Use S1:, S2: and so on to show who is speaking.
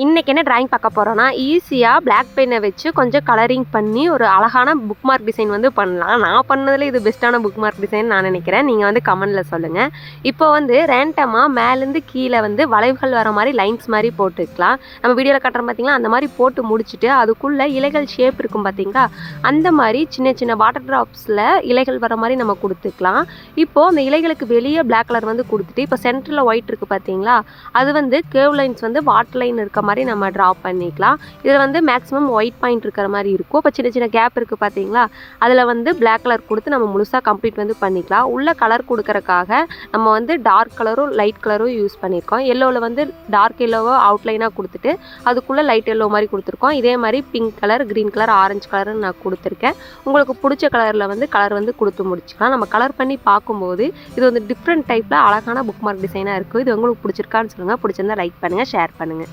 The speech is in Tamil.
S1: இன்றைக்கி என்ன ட்ராயிங் பார்க்க போகிறோன்னா ஈஸியாக பிளாக் பென்னை வச்சு கொஞ்சம் கலரிங் பண்ணி ஒரு அழகான புக் மார்க் டிசைன் வந்து பண்ணலாம். நான் பண்ணதில் இது பெஸ்ட்டான புக் மார்க் டிசைன் நான் நினைக்கிறேன். நீங்கள் வந்து கமெண்டில் சொல்லுங்கள். இப்போ வந்து ரேண்டமாக மேலேருந்து கீழே வந்து வளைவுகள் வர மாதிரி லைன்ஸ் மாதிரி போட்டுக்கலாம். நம்ம வீடியோவில் கட்டுறோம் பார்த்தீங்களா, அந்த மாதிரி போட்டு முடிச்சுட்டு அதுக்குள்ளே இலைகள் ஷேப் இருக்கும் பார்த்தீங்களா, அந்த மாதிரி சின்ன சின்ன வாட்டர் ட்ராப்ஸில் இலைகள் வர மாதிரி நம்ம கொடுத்துக்கலாம். இப்போது அந்த இலைகளுக்கு வெளியே பிளாக் கலர் வந்து கொடுத்துட்டு இப்போ சென்டரில் ஒயிட் இருக்குது பார்த்தீங்களா, அது வந்து கேர்வ் லைன்ஸ் வந்து வாட்டர் லைன் இருக்க மாதிரி நம்ம ட்ரா பண்ணிக்கலாம். இதில் வந்து மேக்ஸிமம் ஒயிட் பாயிண்ட் இருக்கிற மாதிரி இருக்கும். இப்போ சின்ன சின்ன கேப் இருக்குது பார்த்தீங்களா, அதில் வந்து பிளாக் கலர் கொடுத்து நம்ம முழுசாக கம்ப்ளீட் வந்து பண்ணிக்கலாம். உள்ள கலர் கொடுக்கறக்காக நம்ம வந்து டார்க் கலரும் லைட் கலரும் யூஸ் பண்ணியிருக்கோம். எல்லோவில் வந்து டார்க் எல்லோவோ அவுட்லைனாக கொடுத்துட்டு அதுக்குள்ளே லைட் எல்லோ மாதிரி கொடுத்துருக்கோம். இதே மாதிரி pink colour, green colour, orange கலர்னு நான் கொடுத்துருக்கேன். உங்களுக்கு பிடிச்ச கலரில் வந்து கலர் வந்து கொடுத்து முடிச்சுக்கலாம். நம்ம கலர் பண்ணி பார்க்கும்போது இது வந்து டிஃப்ரெண்ட் டைப்பில் அழகான புக் மார்க் டிசைனாக இருக்குது. இது உங்களுக்கு பிடிச்சிருக்கான்னு சொல்லுங்கள். பிடிச்சிருந்தா லைக் பண்ணுங்கள், ஷேர் பண்ணுங்கள்.